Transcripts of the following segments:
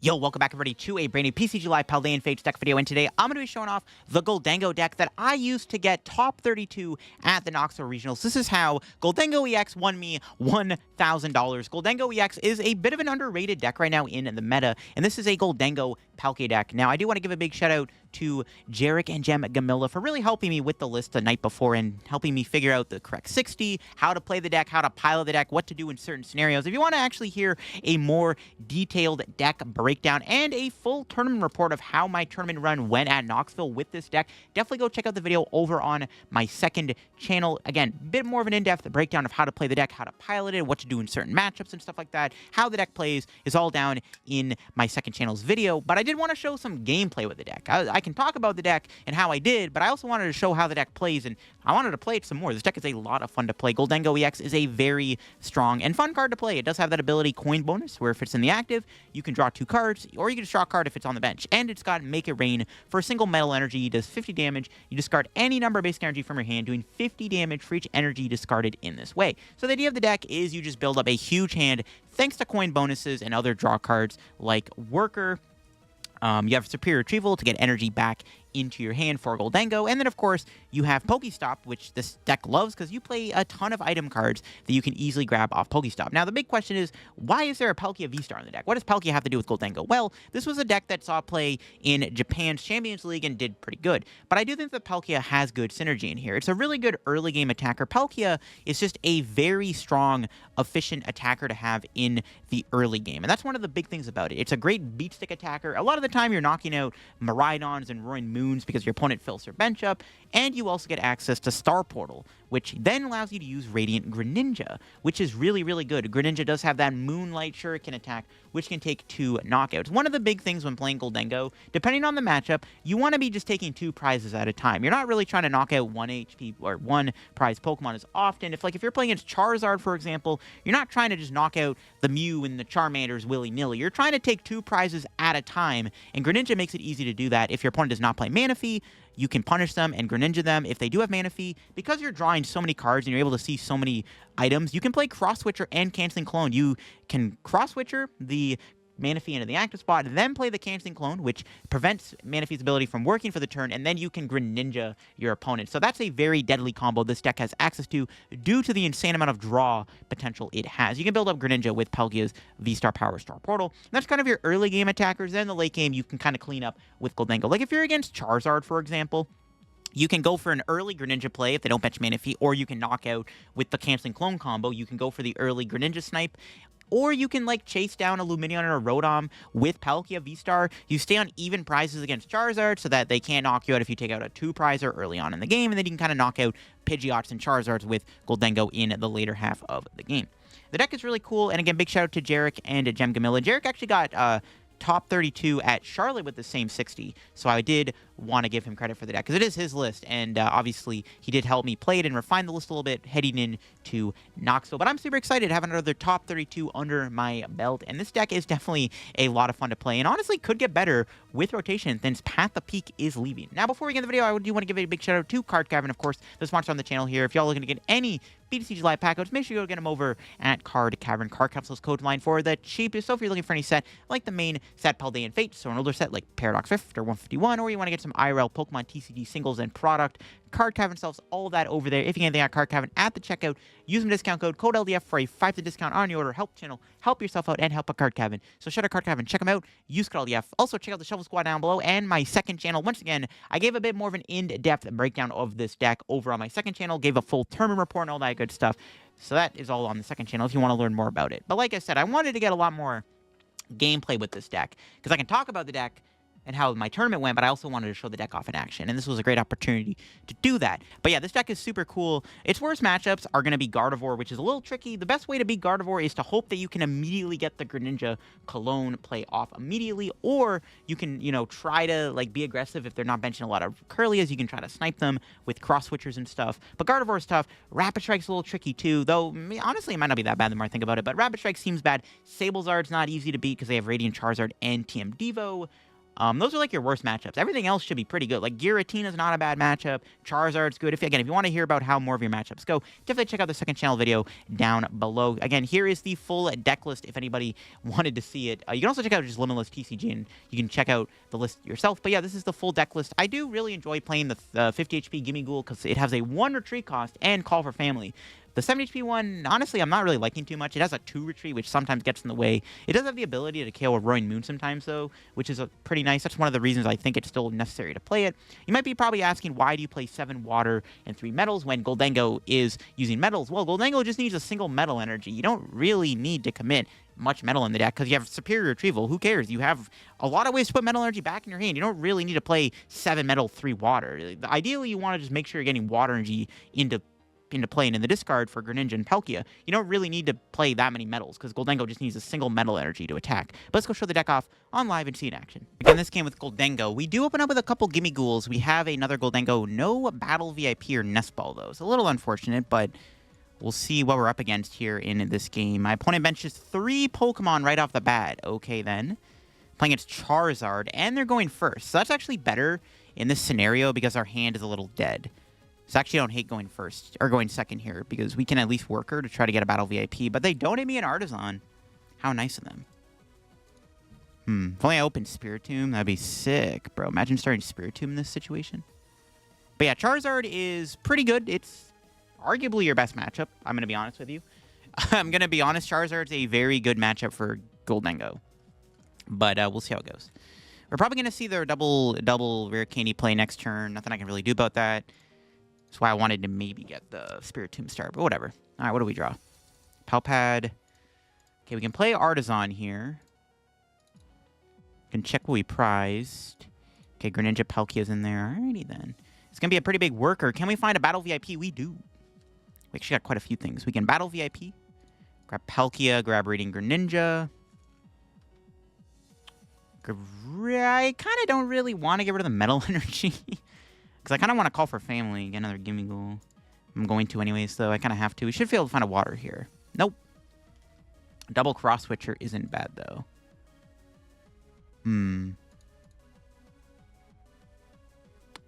Yo, welcome back everybody to a brand new PTCGL Pal Day and Fates deck video, and today I'm going to be showing off the Gholdengo deck that I used to get top 32 at the Knoxville Regionals. This is how Gholdengo EX won me $1,000. Gholdengo EX is a bit of an underrated deck right now in the meta, and this is a Gholdengo Palkia deck. Now, I do want to give a big shout out to Jarek and Gimmighoul for really helping me with the list the night before and helping me figure out the correct 60, how to play the deck, how to pilot the deck, what to do in certain scenarios. If you want to actually hear a more detailed deck breakdown and a full tournament report of how my tournament run went at Knoxville with this deck, definitely go check out the video over on my second channel. Again, a bit more of an in-depth breakdown of how to play the deck, how to pilot it, what to do in certain matchups and stuff like that. How the deck plays is all down in my second channel's video, but I did want to show some gameplay with the deck. I can talk about the deck and how I did, but I also wanted to show how the deck plays, and I wanted to play it some more. This deck is a lot of fun to play. Gholdengo EX is a very strong and fun card to play. It does have that ability coin bonus, where if it's in the active, you can draw 2 cards, or you can just draw a card if it's on the bench. And it's got Make It Rain for a single metal energy, does 50 damage. You discard any number of basic energy from your hand, doing 50 damage for each energy discarded in this way. So the idea of the deck is you just build up a huge hand thanks to coin bonuses and other draw cards like Worker. You have Superior Retrieval to get energy back into your hand for Gholdengo, and then of course you have PokéStop, which this deck loves because you play a ton of item cards that you can easily grab off PokéStop. Now the big question is, why is there a Palkia VSTAR in the deck? What does Palkia have to do with Gholdengo? Well, this was a deck that saw play in Japan's Champions League and did pretty good, but I do think that Palkia has good synergy in here. It's a really good early game attacker. Palkia is just a very strong, efficient attacker to have in the early game, and that's one of the big things about it. It's a great beat stick attacker. A lot of the time you're knocking out Miraidons and Roaring Moons because your opponent fills their bench up, and you also get access to Star Portal, which then allows you to use Radiant Greninja, which is really, really good. Greninja does have that Moonlight Shuriken attack, which can take 2 knockouts. One of the big things when playing Gholdengo, depending on the matchup, you want to be just taking 2 prizes at a time. You're not really trying to knock out 1 HP or 1 prize Pokemon as often. If you're playing against Charizard, for example, you're not trying to just knock out the Mew and the Charmanders willy-nilly. You're trying to take 2 prizes at a time, and Greninja makes it easy to do that. If your opponent does not play Manaphy, you can punish them and Greninja them if they do have Manaphy. Because you're drawing so many cards and you're able to see so many items, you can play Cross Switcher and Canceling Cologne. You can Cross Switcher the Manaphy into the active spot, then play the Canceling Cologne, which prevents Manaphy's ability from working for the turn, and then you can Greninja your opponent. So that's a very deadly combo this deck has access to due to the insane amount of draw potential it has. You can build up Greninja with Palkia's VSTAR Power Star Portal. And that's kind of your early game attackers. Then the late game, you can kind of clean up with Gholdengo. Like if you're against Charizard, for example, you can go for an early Greninja play if they don't bench Manaphy, or you can knock out with the Canceling Clone combo. You can go for the early Greninja snipe, or you can chase down a Lumineon or a Rotom with Palkia VSTAR. You stay on even prizes against Charizard so that they can't knock you out if you take out a 2-prizer early on in the game, and then you can kind of knock out Pidgeots and Charizards with Gholdengo in the later half of the game. The deck is really cool, and again, big shout out to Jarek and Gimmighoul. Jarek actually got top 32 at Charlotte with the same 60, so I did want to give him credit for the deck because it is his list, and obviously he did help me play it and refine the list a little bit heading into Knoxville. But I'm super excited to have another top 32 under my belt, and this deck is definitely a lot of fun to play, and honestly could get better with rotation since Path of Peak is leaving. Now, before we get into the video, I do want to give a big shout out to Card Cavern, of course, the sponsor on the channel here. If y'all looking to get any PTCGL pack codes, make sure you go get them over at Card Cavern. Card Capsule's code line for the cheapest. So if you're looking for any set like the main set Pal Day and Fate, so an older set like Paradox Rift or 151, or you want to get some IRL Pokemon TCG singles and product, Card Cavern sells all of that over there. If you get anything at Card Cavern at the checkout, use my discount code LDF for a 5% discount on your order. Help the channel, help yourself out, and help a Card Cavern. So shout out Card Cavern, check them out, use code LDF. Also check out the Shovel Squad down below and my second channel. Once again, I gave a bit more of an in-depth breakdown of this deck over on my second channel, gave a full tournament report and all that good stuff. So that is all on the second channel if you want to learn more about it. But like I said, I wanted to get a lot more gameplay with this deck because I can talk about the deck and how my tournament went, but I also wanted to show the deck off in action, and this was a great opportunity to do that. But yeah, this deck is super cool. Its worst matchups are going to be Gardevoir, which is a little tricky. The best way to beat Gardevoir is to hope that you can immediately get the Greninja Cologne play off immediately, or you can, try to be aggressive if they're not benching a lot of Curlias. You can try to snipe them with Cross Switchers and stuff. But Gardevoir is tough. Rapid Strike's a little tricky too, though honestly it might not be that bad the more I think about it, but Rapid Strike seems bad. Sablezard's not easy to beat because they have Radiant Charizard and TM Devo. Those are like your worst matchups. Everything else should be pretty good. Like Giratina's not a bad matchup. Charizard's good. If you want to hear about how more of your matchups go, definitely check out the second channel video down below. Again, here is the full deck list if anybody wanted to see it. You can also check out just Limitless TCG, and you can check out the list yourself. But yeah, this is the full deck list. I do really enjoy playing the 50 HP Gimmighoul because it has a 1 retreat cost and Call for Family. The 7 HP one, honestly, I'm not really liking too much. It has a 2 retreat, which sometimes gets in the way. It does have the ability to KO a Roaring Moon sometimes, though, which is pretty nice. That's one of the reasons I think it's still necessary to play it. You might be probably asking, why do you play 7 water and 3 metals when Gholdengo is using metals? Well, Gholdengo just needs a single metal energy. You don't really need to commit much metal in the deck because you have superior retrieval. Who cares? You have a lot of ways to put metal energy back in your hand. You don't really need to play 7 metal, 3 water. Ideally, you want to just make sure you're getting water energy into playing in the discard for Greninja and Palkia. You don't really need to play that many metals because Gholdengo just needs a single metal energy to attack. But let's go show the deck off on live and see in action. Again, this game with Gholdengo, we do open up with a couple Gimmighouls. We have another Gholdengo. No Battle VIP or Nest Ball, though. It's a little unfortunate, but we'll see what we're up against here in this game. My opponent benches 3 Pokemon right off the bat. Okay, then. Playing against Charizard, and they're going first. So that's actually better in this scenario because our hand is a little dead. So actually, I don't hate going first, or going second here, because we can at least work her to try to get a Battle VIP, but they donated me an Artisan. How nice of them. If only I opened Spiritomb, that'd be sick, bro. Imagine starting Spiritomb in this situation. But yeah, Charizard is pretty good. It's arguably your best matchup, I'm going to be honest with you. I'm going to be honest, Charizard's a very good matchup for Gholdengo. But we'll see how it goes. We're probably going to see their double rare candy play next turn. Nothing I can really do about that. That's why I wanted to maybe get the Spiritomb start, but whatever. All right, what do we draw? Pal Pad. Okay, we can play Artisan here. We can check what we prized. Okay, Greninja Palkia's in there. Alrighty then. It's going to be a pretty big worker. Can we find a Battle VIP? We do. We actually got quite a few things. We can Battle VIP. Grab Palkia, grab Radiant Greninja. I kind of don't really want to get rid of the metal energy. Because I kind of want to Call for Family, get another Gimmighoul. I'm going to anyways, though. I kind of have to. We should be able to find a water here. Nope. Double Cross Switcher isn't bad, though.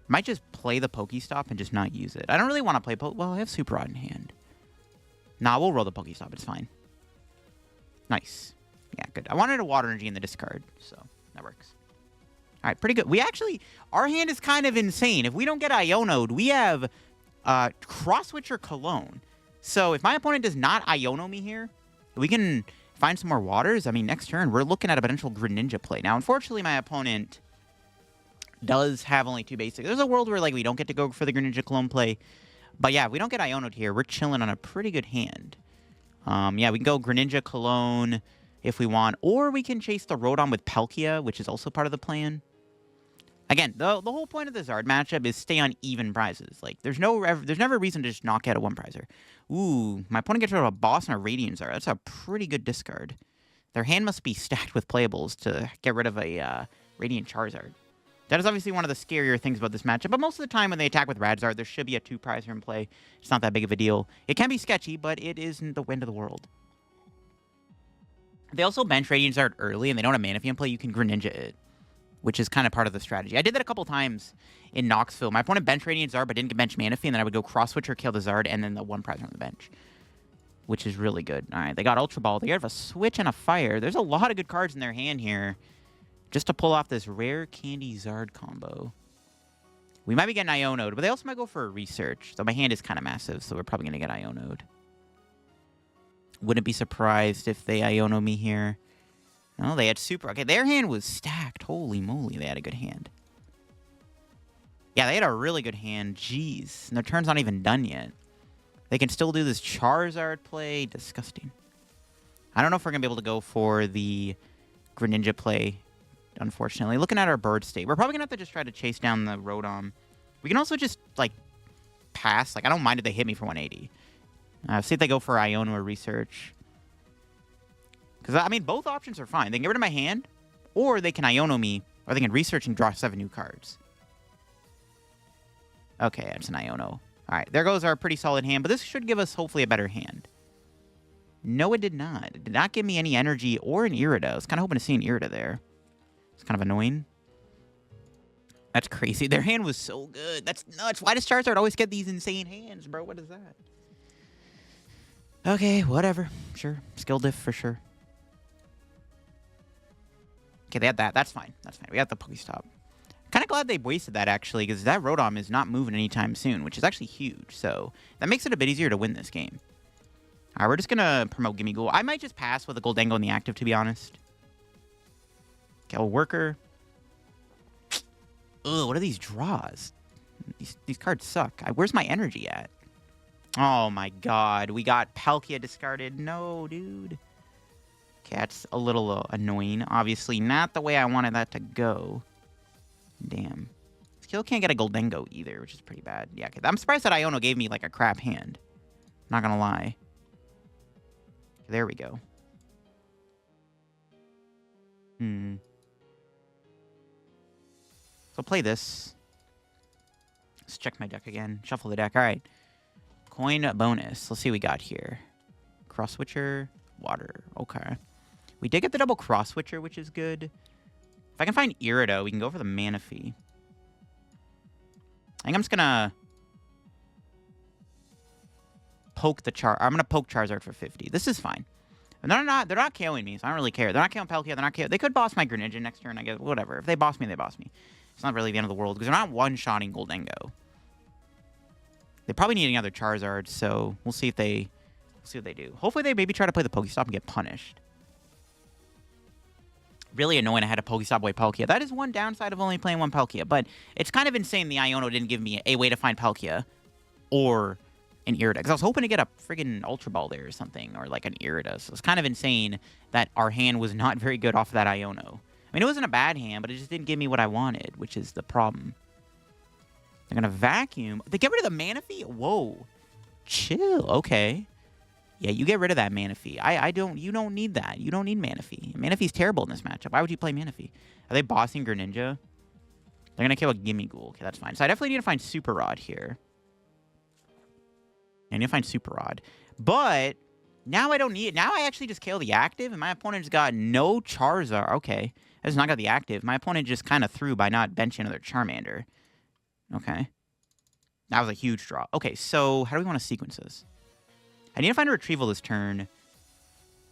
Might just play the PokéStop and just not use it. I don't really want to play well, I have Super Rod in hand. Nah, we'll roll the PokéStop. It's fine. Nice. Yeah, good. I wanted a water energy in the discard, so that works. All right, pretty good. We actually, our hand is kind of insane. If we don't get Iono'd, we have Cross Switcher Cologne. So if my opponent does not Iono me here, we can find some more waters. I mean, next turn, we're looking at a potential Greninja play. Now, unfortunately, my opponent does have only 2 basics. There's a world where, like, we don't get to go for the Greninja Cologne play. But yeah, if we don't get Iono'd here, we're chilling on a pretty good hand. Yeah, we can go Greninja Cologne if we want. Or we can chase the Rotom with Palkia, which is also part of the plan. Again, the whole point of the Zard matchup is stay on even prizes. Like, there's never a reason to just knock out a 1-prizer. Ooh, my opponent gets rid of a boss and a Radiant Zard. That's a pretty good discard. Their hand must be stacked with playables to get rid of a Radiant Charizard. That is obviously one of the scarier things about this matchup, but most of the time when they attack with Radzard, there should be a 2-prizer in play. It's not that big of a deal. It can be sketchy, but it isn't the end of the world. They also bench Radiant Zard early, and they don't have Manaphy in play. You can Greninja it, which is kind of part of the strategy. I did that a couple times in Knoxville. My opponent benched Radiant Zard, but didn't bench Manaphy, and then I would go Cross Switcher, kill the Zard, and then the 1-prizer on the bench, which is really good. All right, they got Ultra Ball. They have a Switch and a Fire. There's a lot of good cards in their hand here just to pull off this rare candy Zard combo. We might be getting Iono'd, but they also might go for a Research. So my hand is kind of massive, so we're probably going to get Iono'd. Wouldn't be surprised if they Iono me here. No, they had Super... Okay, their hand was stacked. Holy moly, they had a good hand. Yeah, they had a really good hand. Jeez. And their turn's not even done yet. They can still do this Charizard play. Disgusting. I don't know if we're going to be able to go for the Greninja play, unfortunately. Looking at our bird state, we're probably going to have to just try to chase down the Rotom. We can also just, like, pass. Like, I don't mind if they hit me for 180. See if they go for Iono or Research. Because, I mean, both options are fine. They can get rid of my hand, or they can Iono me, or they can Research and draw 7 new cards. Okay, that's an Iono. All right, there goes our pretty solid hand, but this should give us, hopefully, a better hand. No, it did not. It did not give me any energy or an Irida. I was kind of hoping to see an Irida there. It's kind of annoying. That's crazy. Their hand was so good. That's nuts. Why does Charizard always get these insane hands, bro? What is that? Okay, whatever. Sure. Skill diff for sure. Okay, they had that. That's fine. That's fine. We got the PokéStop. Kind of glad they wasted that, actually, because that Rotom is not moving anytime soon, which is actually huge. So that makes it a bit easier to win this game. All right, we're just going to promote Gimmighoul. I might just pass with a Gholdengo in the active, to be honest. Okay, well, Worker. Ugh, what are these draws? These cards suck. Where's my energy at? Oh, my God. We got Palkia discarded. No, dude. Okay, that's a little annoying. Obviously, not the way I wanted that to go. Damn. Skill can't get a Gholdengo either, which is pretty bad. Yeah, okay. I'm surprised that Iono gave me, like, a crap hand. Not gonna lie. There we go. So play this. Let's check my deck again. Shuffle the deck. All right. Coin bonus. Let's see what we got here. Cross Switcher. Water. Okay. We did get the double Cross Switcher, which is good. If I can find Irida, we can go for the Manaphy. I think I'm just gonna poke the I'm gonna poke Charizard for 50. This is fine. And they're not KOing me, so I don't really care. They're not KOing Palkia, they're not KOing. They could boss my Greninja next turn, I guess. Whatever. If they boss me, they boss me. It's not really the end of the world, because they're not one-shotting Gholdengo. They probably need another Charizard, so we'll see if they what they do. Hopefully they maybe try to play the PokéStop and get punished. Really annoying I had a PokéStop away Palkia. That is one downside of only playing one Palkia, but it's kind of insane the Iono didn't give me a way to find Palkia or an Irida, because I was hoping to get a friggin' Ultra Ball there or something, or like an Irida. So it's kind of insane that our hand was not very good off of that Iono. I mean, it wasn't a bad hand, but it just didn't give me what I wanted, which is the problem. They're going to vacuum. They get rid of the Manaphy? Whoa. Chill. Okay. Yeah, you get rid of that Manaphy. You don't need that. You don't need Manaphy. Manaphy's terrible in this matchup. Why would you play Manaphy? Are they bossing Greninja? They're going to kill a Gimmighoul. Okay, that's fine. So I definitely need to find Super Rod here. I need to find Super Rod. But now I don't need it. Now I actually just kill the active, and my opponent's got no Charizard. Okay. I just not got the active. My opponent just kind of threw by not benching another Charmander. Okay. That was a huge draw. Okay, so how do we want to sequence this? I need to find a retrieval this turn.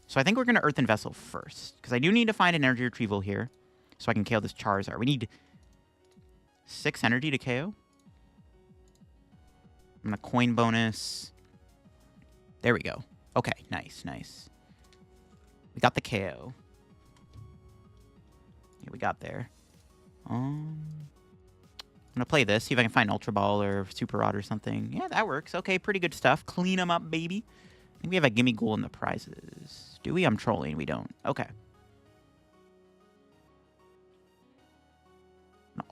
So I think we're going to Earthen Vessel first, because I do need to find an energy retrieval here so I can KO this Charizard. We need 6 energy to KO. I'm going to coin bonus. There we go. Okay, nice, nice. We got the KO. Yeah, we got there. I'm going to play this, see if I can find Ultra Ball or Super Rod or something. Yeah, that works. Okay, pretty good stuff. Clean them up, baby. I think we have a Gimmighoul in the prizes. Do we? I'm trolling. We don't. Okay.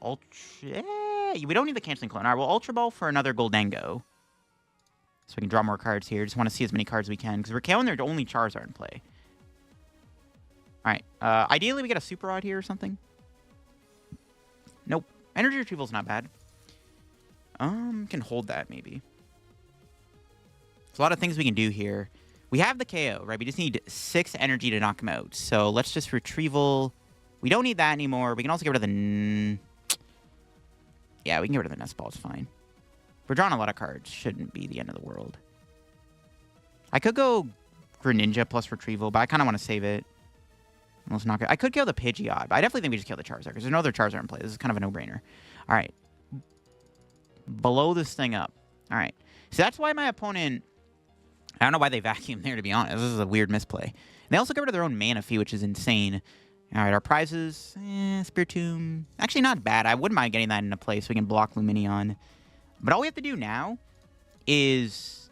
We don't need the Canceling Cologne. All right, well, Ultra Ball for another Gholdengo. So we can draw more cards here. Just want to see as many cards as we can, because we're KOing their only Charizard in play. All right. Ideally, we get a Super Rod here or something. Nope. Energy Retrieval's not bad. Can hold that, maybe. There's a lot of things we can do here. We have the KO, right? We just need 6 energy to knock him out. So let's just Retrieval. We don't need that anymore. We can also get rid of the... Yeah, we can get rid of the Nest Ball. It's fine. We're drawing a lot of cards. Shouldn't be the end of the world. I could go Greninja plus Retrieval, but I kind of want to save it. Let's knock it. I could kill the Pidgeot, but I definitely think we just kill the Charizard, because there's no other Charizard in play. This is kind of a no-brainer. All right. Blow this thing up. All right. So that's why my opponent... I don't know why they vacuumed there, to be honest. This is a weird misplay. And they also get rid of their own Manaphy, which is insane. All right, our prizes. Spiritomb. Actually, not bad. I wouldn't mind getting that into play so we can block Lumineon. But all we have to do now is...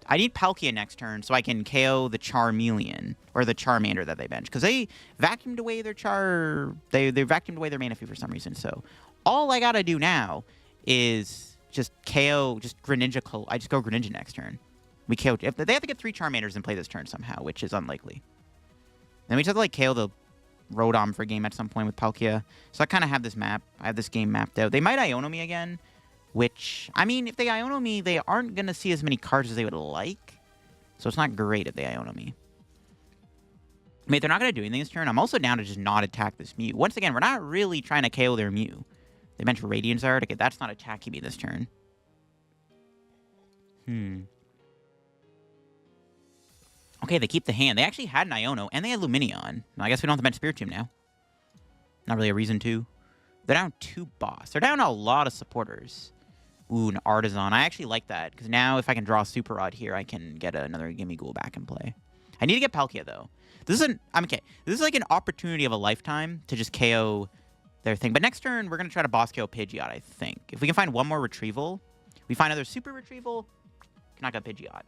I need Palkia next turn so I can KO the Charmeleon, or the Charmander that they bench, because they vacuumed away their They vacuumed away their Manaphy for some reason. So all I gotta do now is just KO, just Greninja. I just go Greninja next turn. We KO. If they have to get 3 Charmanders and play this turn somehow, which is unlikely. Then we just have to like KO the Rotom for a game at some point with Palkia. So I kind of have this map. I have this game mapped out. They might Iono me again. Which, I mean, if they Iono me, they aren't going to see as many cards as they would like. So it's not great if they Iono me. I mean, if they're not going to do anything this turn, I'm also down to just not attack this Mew. Once again, we're not really trying to KO their Mew. They mentioned Radiant Zard. Okay, that's not attacking me this turn. Okay, they keep the hand. They actually had an Iono, and they had Lumineon. I guess we don't have to bench Spiritomb now. Not really a reason to. They're down 2 boss. They're down a lot of supporters. Ooh, an Artisan. I actually like that, because now if I can draw Super Rod here, I can get another Gimmighoul back in play. I need to get Palkia, though. This is This is like an opportunity of a lifetime to just KO their thing. But next turn, we're going to try to boss KO Pidgeot, I think. If we can find one more Retrieval, we find another Super Retrieval, can knock out Pidgeot.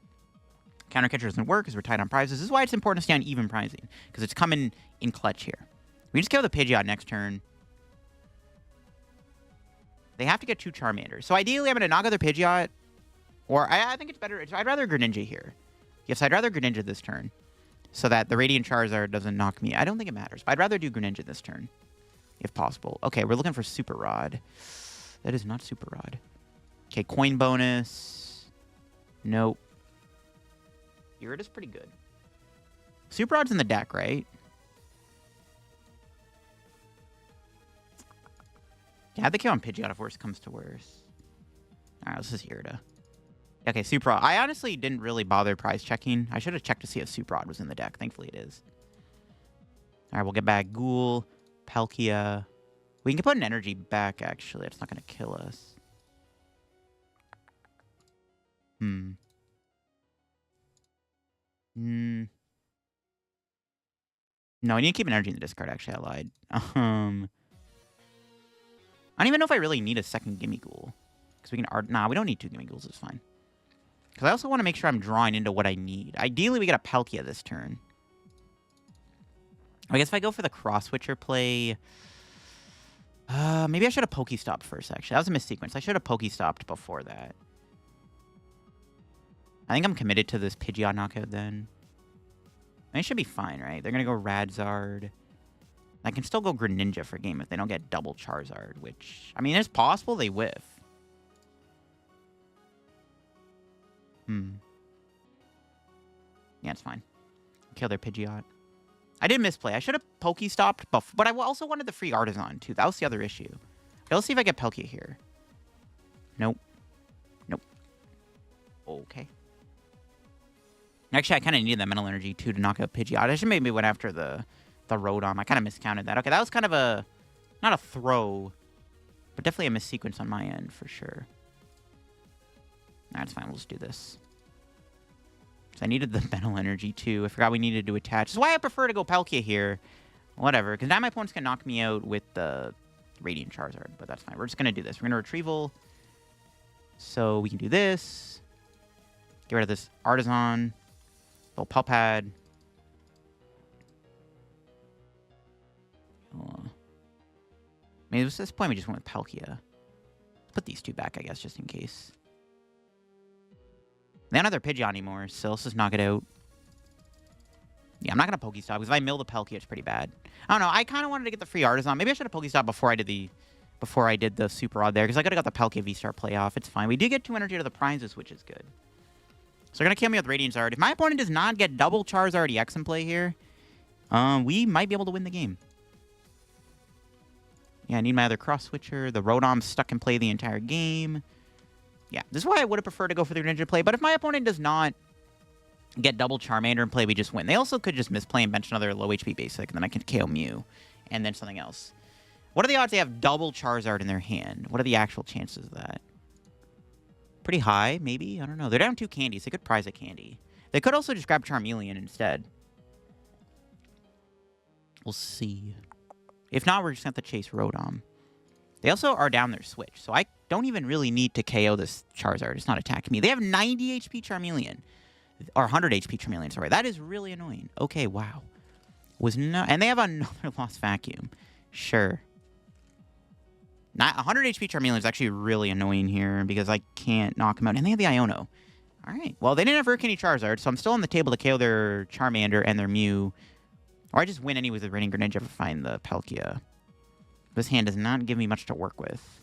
Counter Catcher doesn't work because we're tight on prizes. This is why it's important to stay on even pricing, because it's coming in clutch here. We just KO the Pidgeot next turn. They have to get 2 Charmanders. So ideally, I'm going to knock out their Pidgeot, or I think it's better. I'd rather Greninja here. Yes, I'd rather Greninja this turn, so that the Radiant Charizard doesn't knock me. I don't think it matters, but I'd rather do Greninja this turn, if possible. Okay, we're looking for Super Rod. That is not Super Rod. Okay, coin bonus. Nope. Irida's pretty good. Super Rod's in the deck, right? Yeah, they kill on Pidgeot if worse comes to worse. Alright, this is Irida. Okay, Super Rod. I honestly didn't really bother prize checking. I should have checked to see if Super Rod was in the deck. Thankfully it is. Alright, we'll get back Ghoul, Palkia. We can put an energy back, actually. It's not going to kill us. No, I need to keep an energy in the discard, actually. I lied. I don't even know if I really need a second Gimmighoul. Because we can... Nah, we don't need 2 Gimmighouls. It's fine. Because I also want to make sure I'm drawing into what I need. Ideally, we get a Palkia this turn. I guess if I go for the Cross Switcher play... maybe I should have PokéStopped first, actually. That was a missequence. I should have PokéStopped before that. I think I'm committed to this Pidgeot knockout then. I mean, it should be fine, right? They're going to go Radzard. I can still go Greninja for game if they don't get double Charizard, which... I mean, it's possible they whiff. Yeah, it's fine. Kill their Pidgeot. I did misplay. I should have PokéStopped, but I also wanted the free Artisan, too. That was the other issue. Okay, let's see if I get Palkia here. Nope. Nope. Okay. Actually, I kind of needed that mental energy, too, to knock out Pidgeot. I should maybe went after the Rotom. I kind of miscounted that. Okay, that was kind of a... Not a throw, but definitely a missequence on my end, for sure. That's fine. We'll just do this. So I needed the mental energy, too. I forgot we needed to attach. That's why I prefer to go Palkia here. Whatever, because now my opponent's going to knock me out with the Radiant Charizard, but that's fine. We're just going to do this. We're going to Retrieval. So we can do this. Get rid of this Artisan. Little Pal Pad. Maybe at this point we just went with Palkia. Let's put these 2 back, I guess, just in case. They don't have their Pidgeot anymore, so let's just knock it out. Yeah, I'm not going to PokéStop, because if I mill the Palkia, it's pretty bad. I don't know, I kind of wanted to get the free Artisan. Maybe I should have PokéStop before I did the Super Rod there, because I could have got the Palkia VSTAR playoff. It's fine. We did get 2 energy out of the prizes, which is good. So they're going to kill me with Radiant Zard. If my opponent does not get double Charizard EX in play here, we might be able to win the game. Yeah, I need my other Cross Switcher. The Rotom's stuck in play the entire game. Yeah, this is why I would have preferred to go for the Greninja play. But if my opponent does not get double Charmander in play, we just win. They also could just misplay and bench another low HP basic, and then I can KO Mew, and then something else. What are the odds they have double Charizard in their hand? What are the actual chances of that? Pretty high, maybe? I don't know. They're down 2 candies. They could prize a candy. They could also just grab Charmeleon instead. We'll see. If not, we're just going to have to chase Rotom. They also are down their switch, so I don't even really need to KO this Charizard. It's not attacking me. They have 90 HP Charmeleon. Or 100 HP Charmeleon, sorry. That is really annoying. Okay, wow. And they have another Lost Vacuum. Sure. 100 HP Charmeleon is actually really annoying here because I can't knock him out. And they have the Iono. Alright. Well, they didn't have any Charizard, so I'm still on the table to KO their Charmander and their Mew. Or I just win anyways with Radiant Greninja if I find the Palkia. This hand does not give me much to work with.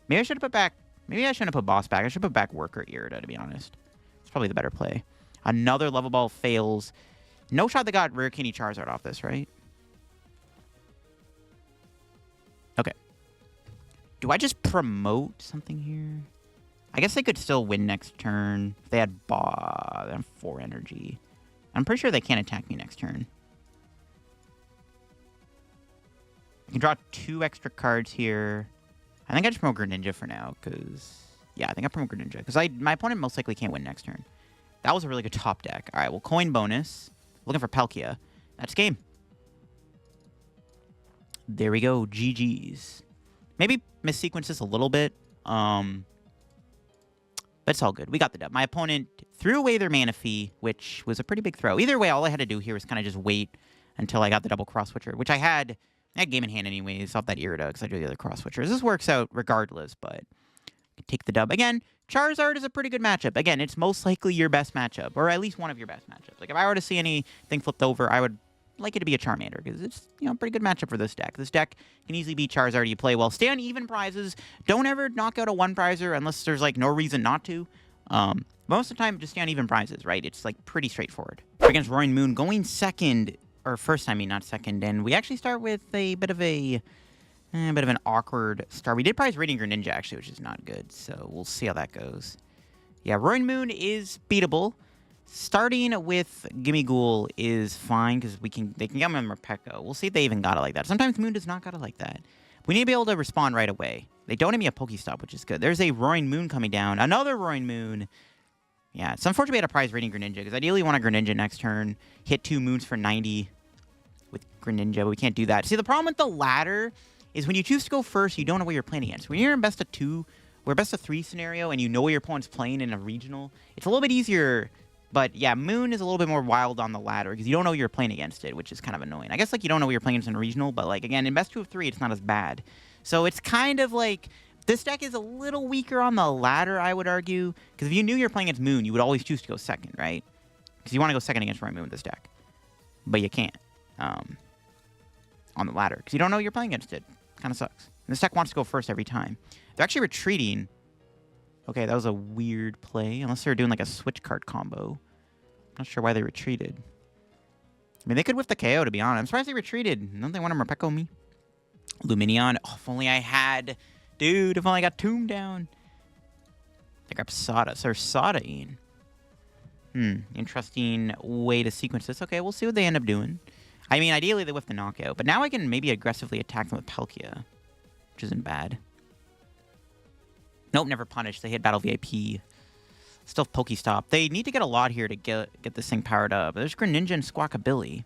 Maybe I should have put back... Maybe I shouldn't have put Boss back. I should put back Worker Irida, to be honest. It's probably the better play. Another Level Ball fails. No shot that got Rare Candy Charizard off this, right? Okay. Do I just promote something here? I guess they could still win next turn. If they had they have 4 energy. I'm pretty sure they can't attack me next turn. I can draw 2 extra cards here. I think I just promote Greninja for now, because... Yeah, I think I promote Greninja, because my opponent most likely can't win next turn. That was a really good top deck. All right, well, coin bonus. Looking for Palkia. That's game. There we go. GG's. Maybe missequence this a little bit. But it's all good. We got the dub. My opponent threw away their Manaphy, which was a pretty big throw. Either way, all I had to do here was kind of just wait until I got the double Cross Switcher, which I had game in hand anyways off that Irida because I drew the other Cross Switchers. This works out regardless, but take the dub. Again, Charizard is a pretty good matchup. Again, it's most likely your best matchup, or at least one of your best matchups. Like, if I were to see anything flipped over, I would like it to be a Charmander, because it's, you know, a pretty good matchup for this deck. This deck can easily beat Charizard. You play well. Stay on even prizes. Don't ever knock out a 1-prizer unless there's, like, no reason not to. Most of the time, just stay on even prizes, right? It's, like, pretty straightforward. Against Roaring Moon, going second, or first, I mean, not second, and we actually start with a bit of an awkward start. We did prize Radiant Greninja, actually, which is not good, so we'll see how that goes. Yeah, Roaring Moon is beatable. Starting with Gimmighoul is fine, because they can get me on Morpeko. We'll see if they even got it like that. Sometimes Moon does not got it like that. We need to be able to respond right away. They don't have me a PokéStop, which is good. There's a Roaring Moon coming down. Another Roaring Moon. Yeah, it's unfortunate we had to prize Radiant Greninja, because ideally we want a Greninja next turn. Hit 2 Moons for 90 with Greninja, but we can't do that. See, the problem with the ladder is when you choose to go first, you don't know what you're playing against. When you're in best of 2, or best of 3 scenario, and you know what your opponent's playing in a regional, it's a little bit easier. But yeah, Moon is a little bit more wild on the ladder, because you don't know you're playing against it, which is kind of annoying. I guess, like, you don't know what you're playing against in a regional, but, like, again, in best 2 of 3, it's not as bad. So it's kind of like, this deck is a little weaker on the ladder, I would argue, because if you knew you were playing against Moon, you would always choose to go second, right? Because you want to go second against Roaring Moon with this deck. But you can't on the ladder, because you don't know you're playing against it. Kind of sucks. And this deck wants to go first every time. They're actually retreating. Okay, that was a weird play, unless they're doing, like, a switch card combo. Not sure why they retreated. I mean, they could whiff the KO, to be honest. I'm surprised they retreated. Don't they want to Morpeko me? Luminion. Oh, if only I had... Dude, if only I got Tomb down. They grabbed Sada. So there's Sada-ine. Interesting way to sequence this. Okay, we'll see what they end up doing. I mean, ideally they whiff the knockout. But now I can maybe aggressively attack them with Palkia, which isn't bad. Nope, never punished. They hit Battle VIP. Still PokéStop. They need to get a lot here to get this thing powered up. There's Greninja and Squawkabilly.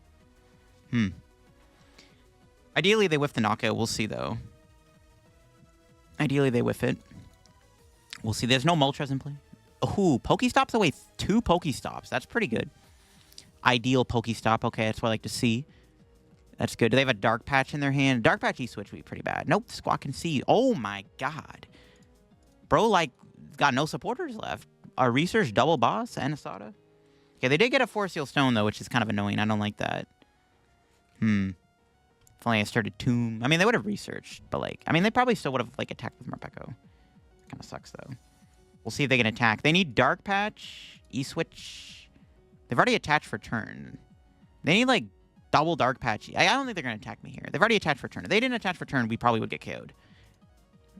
Ideally, they whiff the knockout. We'll see, though. Ideally, they whiff it. We'll see. There's no Moltres in play. Ooh, PokéStop's away 2 PokéStops. That's pretty good. Ideal PokéStop. Okay, that's what I like to see. That's good. Do they have a Dark Patch in their hand? Dark Patch E-Switch would be pretty bad. Nope, Squawk and C. Oh, my God. Bro, like, got no supporters left. A Research double boss and a Sada. Okay, they did get a Force Seal Stone, though, which is kind of annoying. I don't like that. If only I started Tomb. I mean, they would have researched, but, like, I mean, they probably still would have, like, attacked with Morpeko. Kind of sucks, though. We'll see if they can attack. They need Dark Patch, E-Switch. They've already attached for turn. They need, like, double Dark Patch. I don't think they're going to attack me here. They've already attached for turn. If they didn't attach for turn, we probably would get KO'd.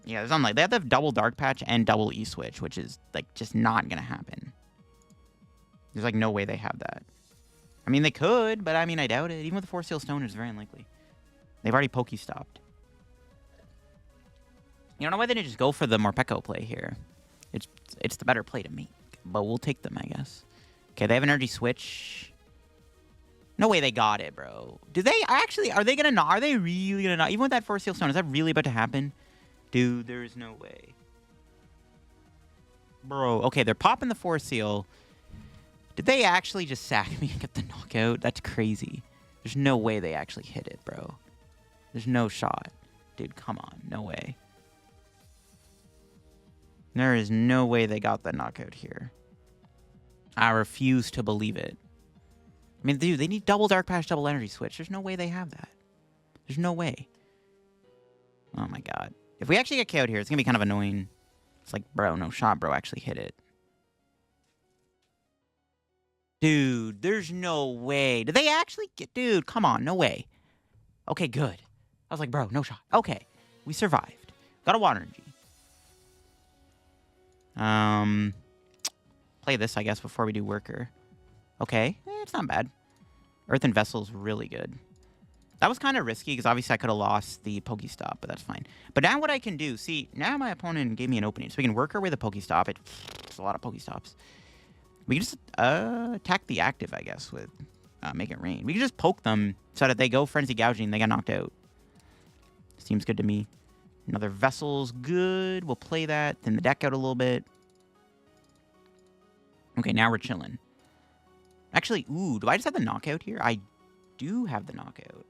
Yeah, there's unlike. They have to have double Dark Patch and double E-Switch, which is, like, just not going to happen. There's, like, no way they have that. I mean, they could, but, I mean, I doubt it. Even with the Force Seal Stone, it's very unlikely. They've already PokéStopped. You don't know why they didn't just go for the Morpeko play here. It's the better play to make, but we'll take them, I guess. Okay, they have Energy Switch. No way they got it, bro. Do they actually? Are they gonna not? Are they really gonna not? Even with that Force Seal Stone, is that really about to happen? Dude, there's no way. Bro, okay, they're popping the Force Seal. Did they actually just sack me and get the knockout? That's crazy. There's no way they actually hit it, bro. There's no shot. Dude, come on. No way. There is no way they got the knockout here. I refuse to believe it. I mean, dude, they need double Dark Patch, double Energy Switch. There's no way they have that. There's no way. Oh, my God. If we actually get KO'd here, it's going to be kind of annoying. It's like, bro, no shot, bro. Actually hit it. Dude, there's no way. Did they actually get... Dude, come on. No way. Okay, good. I was like, bro, no shot. Okay. We survived. Got a Water Energy. Play this, I guess, before we do Worker. Okay, it's not bad. Earthen Vessel's really good. That was kind of risky, because obviously I could have lost the PokéStop, but that's fine. But now what I can do, see, now my opponent gave me an opening, so we can work our way the PokéStop. It's a lot of PokéStops. We can just attack the active, I guess, with Make It Rain. We can just poke them so that they go Frenzy Gouging, they get knocked out. Seems good to me. Another Vessel's good. We'll play that, thin the deck out a little bit. Okay, now we're chilling. Actually, ooh, do I just have the knockout here? I do have the knockout.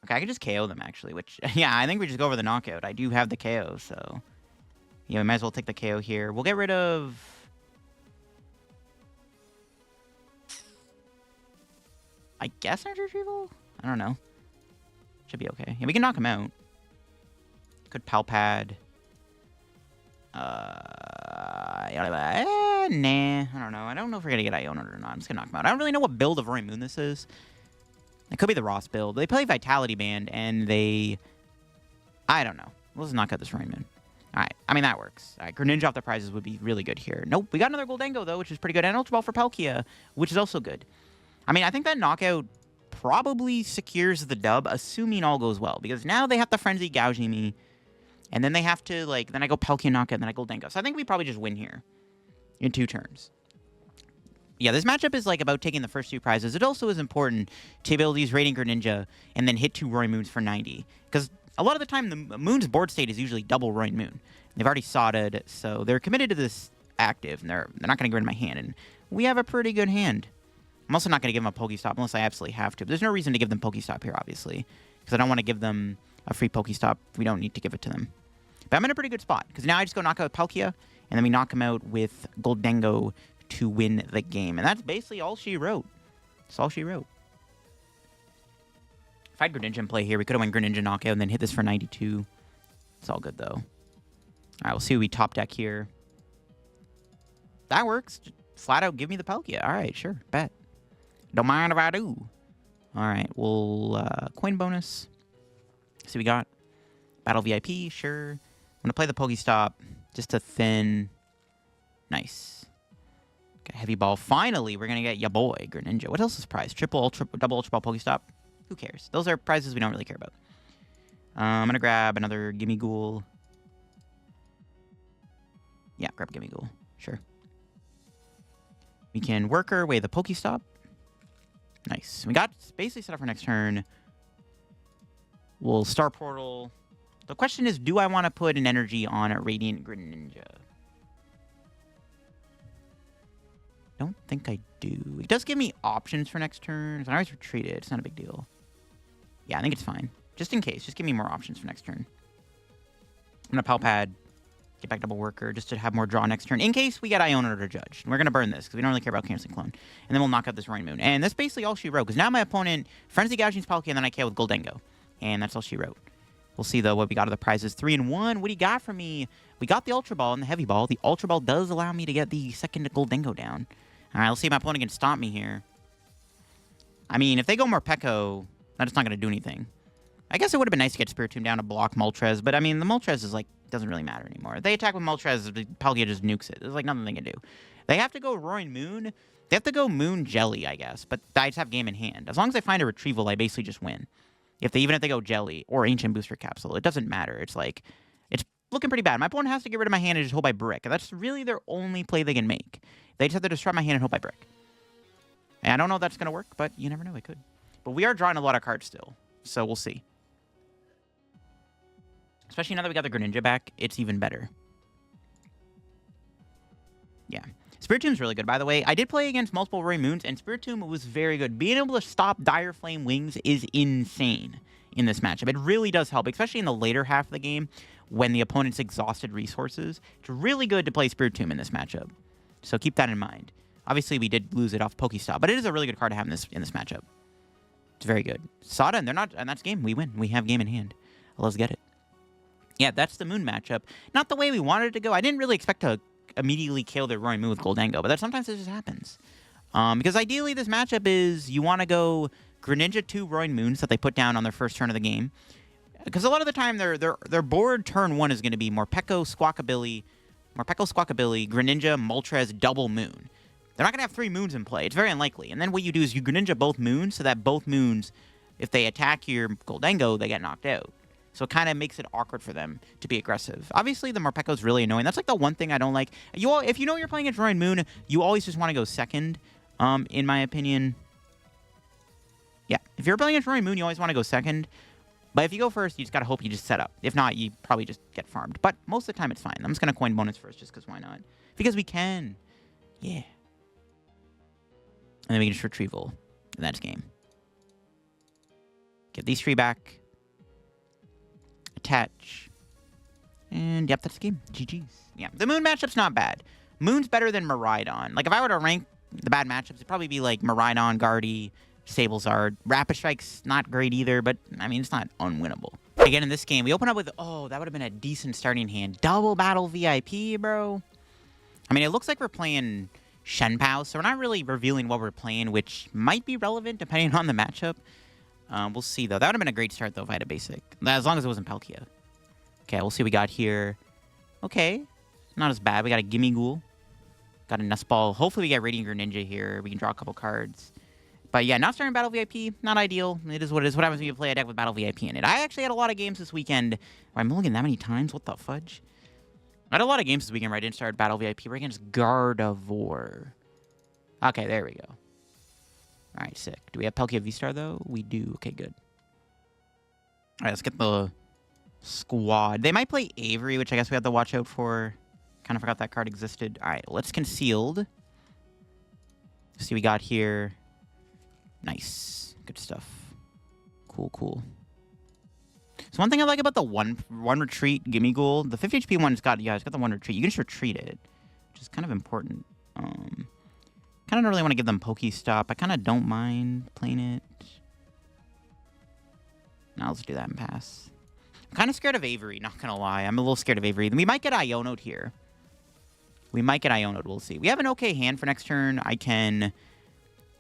Okay, I can just KO them, actually, which, yeah, I think we just go over the knockout. I do have the KO, so... Yeah, we might as well take the KO here. We'll get rid of... I guess Energy Retrieval? I don't know. Should be okay. Yeah, we can knock him out. Could Pal Pad. Nah, I don't know. I don't know if we're going to get Iono'd or not. I'm just going to knock him out. I don't really know what build of Roy Moon this is. It could be the Ross build. They play Vitality Band, and they... I don't know. Let's knock out this Roy Moon. Alright, I mean, that works. Alright, Greninja off the prizes would be really good here. Nope, we got another Gholdengo, though, which is pretty good. And Ultra Ball for Palkia, which is also good. I mean, I think that knockout probably secures the dub, assuming all goes well. Because now they have to Frenzy Gouging me. And then they have to, like, then I go Palkia knockout, and then I Gholdengo. So I think we probably just win here in 2 turns. Yeah, this matchup is, like, about taking the first 2 prizes. It also is important to be able to use Radiant Greninja and then hit 2 Roy Moons for 90. Because a lot of the time, the Moon's board state is usually double Roy Moon. They've already sodded, so they're committed to this active, and they're not going to get rid of my hand. And we have a pretty good hand. I'm also not going to give them a Pokestop unless I absolutely have to. But there's no reason to give them Pokestop here, obviously. Because I don't want to give them a free Pokestop. We don't need to give it to them. But I'm in a pretty good spot. Because now I just go knock out Palkia, and then we knock him out with Gholdengo to win the game. And that's basically all she wrote. That's all she wrote. If I had Greninja in play here, we could have won Greninja knockout and then hit this for 92. It's all good, though. All right, we'll see what we top deck here. That works. Just flat out give me the Palkia. All right, sure. Bet. Don't mind if I do. All right, we'll coin bonus. See what we got. Battle VIP, sure. I'm going to play the Pokestop just to thin. Nice. Okay, Heavy Ball. Finally, we're going to get ya boy, Greninja. What else is prize? Triple, Ultra, double Ultra Ball Pokestop? Who cares? Those are prizes we don't really care about. I'm going to grab another Gimmighoul. Yeah, grab Gimmighoul. Sure. We can work our way the Pokestop. Nice. We got basically set up for next turn. We'll Star Portal. The question is, do I want to put an energy on a Radiant Greninja? Don't think I do. It does give me options for next turn. So I always retreat it. It's not a big deal. Yeah, I think it's fine. Just in case. Just give me more options for next turn. I'm going to Pal Pad. Get back double worker just to have more draw next turn. In case we get Iono'd or Judge. And we're going to burn this because we don't really care about Canceling Cologne. And then we'll knock out this Roy Moon. And that's basically all she wrote. Because now my opponent Frenzy Gouging's Palkia and then I KO with Gholdengo. And that's all she wrote. We'll see, though, what we got of the prizes. 3 and 1. What do you got for me? We got the Ultra Ball and the Heavy Ball. The Ultra Ball does allow me to get the second Gholdengo down. All right, let's see if my opponent can stop me here. I mean, if they go more Pekko, that's not going to do anything. I guess it would have been nice to get Spiritomb down to block Moltres, but I mean, the Moltres is like, doesn't really matter anymore. If they attack with Moltres, Palkia just nukes it. There's like nothing they can do. They have to go Roy Moon. They have to go Moon Jelly, I guess, but I just have game in hand. As long as I find a retrieval, I basically just win. Even if they go Jelly or Ancient Booster Capsule, it doesn't matter. It's like, it's looking pretty bad. My opponent has to get rid of my hand and just hold by Brick. That's really their only play they can make. They just have to destroy my hand and hold by Brick. And I don't know if that's going to work, but you never know. It could. But we are drawing a lot of cards still, so we'll see. Especially now that we got the Greninja back, it's even better. Yeah. Spiritomb's really good, by the way. I did play against multiple Roy Moons, and Spiritomb was very good. Being able to stop Dire Flame Wings is insane in this matchup. It really does help, especially in the later half of the game when the opponent's exhausted resources. It's really good to play Spiritomb in this matchup. So keep that in mind. Obviously, we did lose it off Pokestop, but it is a really good card to have in this matchup. It's very good. Sada, and they're not, and that's game. We win. We have game in hand. Let's get it. Yeah, that's the Moon matchup. Not the way we wanted it to go. I didn't really expect to immediately kill the Roy Moon with Gholdengo, but sometimes it just happens. Because ideally, this matchup is you want to go Greninja 2 Roy Moons that they put down on their first turn of the game. Because a lot of the time, their board turn 1 is going to be Morpeko, Squawkabilly, Greninja, Moltres, Double Moon. They're not going to have 3 moons in play. It's very unlikely. And then what you do is you Greninja both moons, so that both moons, if they attack your Gholdengo, they get knocked out. So it kind of makes it awkward for them to be aggressive. Obviously, the Morpeko is really annoying. That's like the one thing I don't like. If you know you're playing against Roaring Moon, you always just want to go second, in my opinion. Yeah, if you're playing against Roaring Moon, you always want to go second. But if you go first, you just got to hope you just set up. If not, you probably just get farmed. But most of the time, it's fine. I'm just going to coin bonus first, just because why not? Because we can. Yeah. And then we can just retrieval. And that's game. Get these 3 back. Attach. And, yep, that's the game. GG's. Yeah, the Moon matchup's not bad. Moon's better than Miraidon. Like, if I were to rank the bad matchups, it'd probably be, like, Miraidon, Guardy, Sablezard. Rapid Strike's not great either, but, I mean, it's not unwinnable. Again, in this game, we open up with, oh, that would have been a decent starting hand. Double Battle VIP, bro. I mean, it looks like we're playing Shenpao, so we're not really revealing what we're playing, which might be relevant depending on the matchup. We'll see, though. That would have been a great start, though, if I had a basic. As long as it wasn't Palkia. Okay, we'll see what we got here. Okay. Not as bad. We got a Gimmighoul. Got a Nest Ball. Hopefully we get Radiant Greninja here. We can draw a couple cards. But yeah, not starting Battle VIP. Not ideal. It is what it is. What happens when you play a deck with Battle VIP in it? I actually had a lot of games this weekend. I'm mulligan that many times? What the fudge? I had a lot of games this weekend where I didn't start Battle VIP. We're against Gardevoir. Okay, there we go. Alright, sick. Do we have Palkia VSTAR, though? We do. Okay, good. Alright, let's get the squad. They might play Avery, which I guess we have to watch out for. Kind of forgot that card existed. Alright, let's Concealed. Let's see what we got here. Nice. Good stuff. Cool, cool. So one thing I like about the one retreat Gimmighoul, the 50 HP one's got, yeah, it's got the 1 retreat. You can just retreat it, which is kind of important. Kind of don't really want to give them PokéStop. I kind of don't mind playing it. Now let's do that and pass. I'm kind of scared of Avery, not going to lie. I'm a little scared of Avery. We might get Iono'd here. We might get Iono'd. We'll see. We have an okay hand for next turn. I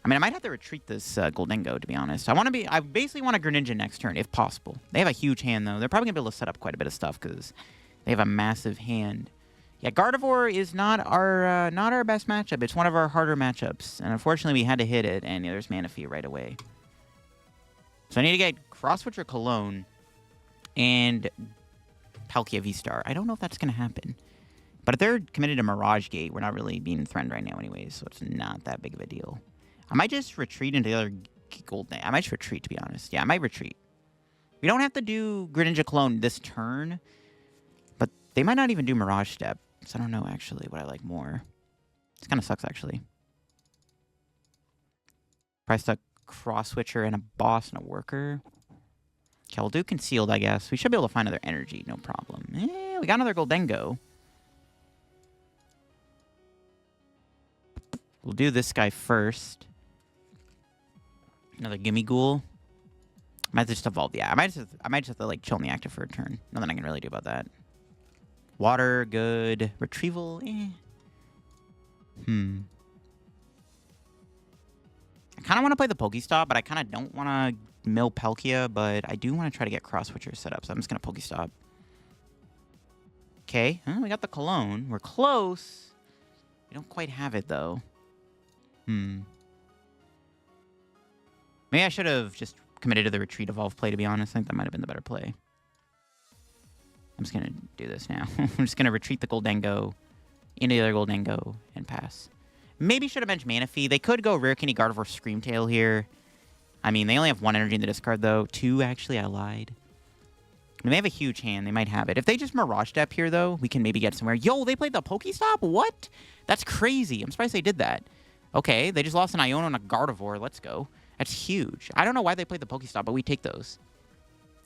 might have to retreat this Gholdengo, to be honest. I basically want a Greninja next turn, if possible. They have a huge hand, though. They're probably going to be able to set up quite a bit of stuff, because they have a massive hand. Yeah, Gardevoir is not our best matchup. It's one of our harder matchups. And unfortunately, we had to hit it, and yeah, there's Manaphy right away. So I need to get Cross Switcher Cologne and Palkia VSTAR. I don't know if that's going to happen. But if they're committed to Mirage Gate, we're not really being threatened right now anyways, so it's not that big of a deal. I might just retreat into the other Gholdengo. I might just retreat, to be honest. Yeah, I might retreat. We don't have to do Greninja Cologne this turn, but they might not even do Mirage Step. So I don't know, actually, what I like more. This kind of sucks, actually. Probably stuck Cross Switcher and a Boss and a Worker. Okay, we'll do Concealed, I guess. We should be able to find another energy, no problem. We got another Gholdengo. We'll do this guy first. Another Gimmighoul. I might just evolve. Yeah, I might just have to like chill in the active for a turn. Nothing I can really do about that. Water, good. Retrieval, I kind of want to play the PokéStop, but I kind of don't want to mill Palkia, but I do want to try to get Cross Switcher set up, so I'm just going to PokéStop. Okay, we got the Cologne. We're close. We don't quite have it, though. Maybe I should have just committed to the Retreat Evolve play, to be honest. I think that might have been the better play. I'm just going to do this now. I'm just going to retreat the Gholdengo into the other Gholdengo and pass. Maybe should have benched Manaphy. They could go Rare Candy Gardevoir Screamtail here. I mean, they only have 1 energy in the discard, though. 2, actually. I lied. I mean, they have a huge hand. They might have it. If they just Mirage Step here, though, we can maybe get somewhere. Yo, they played the PokéStop? What? That's crazy. I'm surprised they did that. Okay, they just lost an Iono and a Gardevoir. Let's go. That's huge. I don't know why they played the PokéStop, but we take those.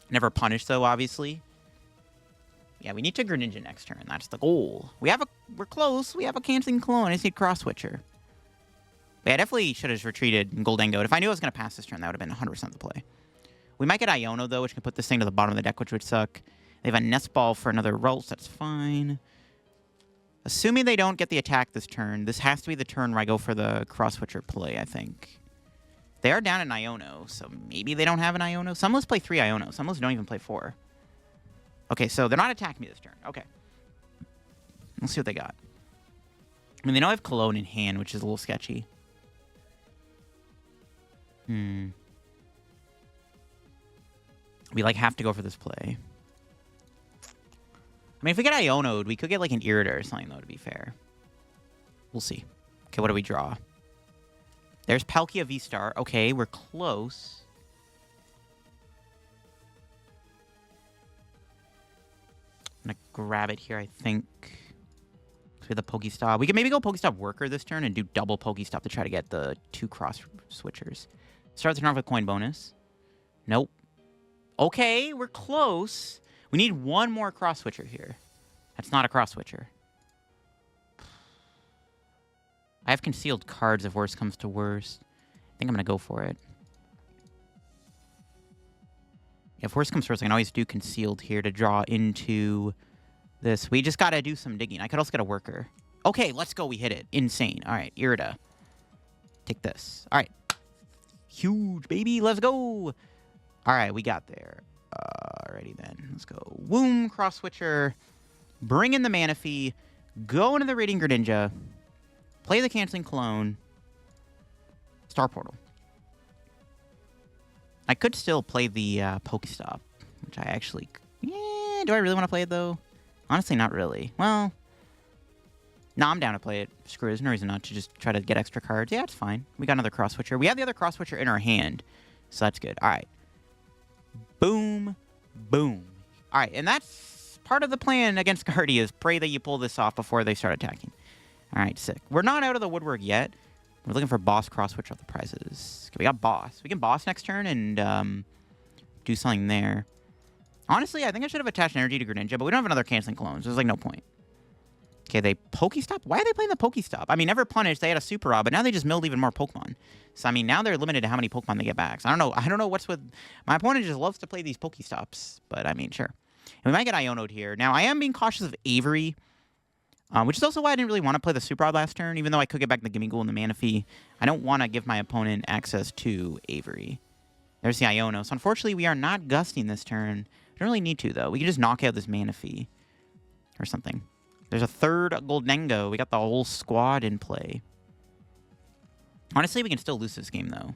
Never punish, though, obviously. Yeah, we need to Greninja next turn. That's the goal. We're close. We have a Canceling Cologne. I just need Cross Switcher. But yeah, I definitely should have retreated Gholdengo. If I knew I was going to pass this turn, that would have been 100% the play. We might get Iono, though, which can put this thing to the bottom of the deck, which would suck. They have a Nest Ball for another Rults. That's fine. Assuming they don't get the attack this turn, this has to be the turn where I go for the Cross Switcher play, I think. They are down an Iono, so maybe they don't have an Iono. Some lists play 3 Iono. Some lists don't even play 4. Okay, so they're not attacking me this turn. Okay. Let's see what they got. I mean, they know I have Cologne in hand, which is a little sketchy. We, like, have to go for this play. I mean, if we get Iono'd, we could get, like, an Irida or something, though, to be fair. We'll see. Okay, what do we draw? There's Palkia VSTAR. Okay, we're close. I'm gonna grab it here, I think. We have the PokéStop. We can maybe go PokéStop Worker this turn and do double PokéStop to try to get the 2 Cross Switchers. Start the turn off with coin bonus. Nope. Okay, we're close. We need 1 more Cross Switcher here. That's not a Cross Switcher. I have concealed cards if worst comes to worst. I think I'm going to go for it. If worst comes to worst, I can always do concealed here to draw into this. We just got to do some digging. I could also get a worker. Okay, let's go. We hit it. Insane. All right, Irida. Take this. All right. Huge, baby. Let's go. All right, we got there. Alrighty then. Let's go. Womb, Cross Switcher. Bring in the Manaphy. Go into the Radiant Greninja. Play the Canceling Cologne. Star Portal. I could still play the PokéStop, which I actually... Yeah, do I really want to play it, though? Honestly, not really. Well... No, I'm down to play it. Screw it. There's no reason not to just try to get extra cards. Yeah, it's fine. We got another Cross Switcher. We have the other Cross Switcher in our hand, so that's good. All right. Boom. Boom. All right, and that's part of the plan against Guardy is pray that you pull this off before they start attacking. All right, sick. We're not out of the woodwork yet. We're looking for Boss, Cross Switch off the prizes. Okay, we got Boss. We can Boss next turn and do something there. Honestly, I think I should have attached Energy to Greninja, but we don't have another Canceling Cologne, so there's, like, no point. Okay, they PokéStop? Why are they playing the PokéStop? I mean, never punished. They had a Super Rod, but now they just milled even more Pokemon. So, I mean, now they're limited to how many Pokemon they get back. So, I don't know what's with... My opponent just loves to play these PokéStops, but, I mean, sure. And we might get Iono'd here. Now, I am being cautious of Avery, which is also why I didn't really want to play the Super Rod last turn, even though I could get back the Gimmighoul and the Manaphy. I don't want to give my opponent access to Avery. There's the Iono. So, unfortunately, we are not gusting this turn. We don't really need to, though. We can just knock out this Manaphy or something. There's a third Gholdengo. We got the whole squad in play. Honestly, we can still lose this game, though.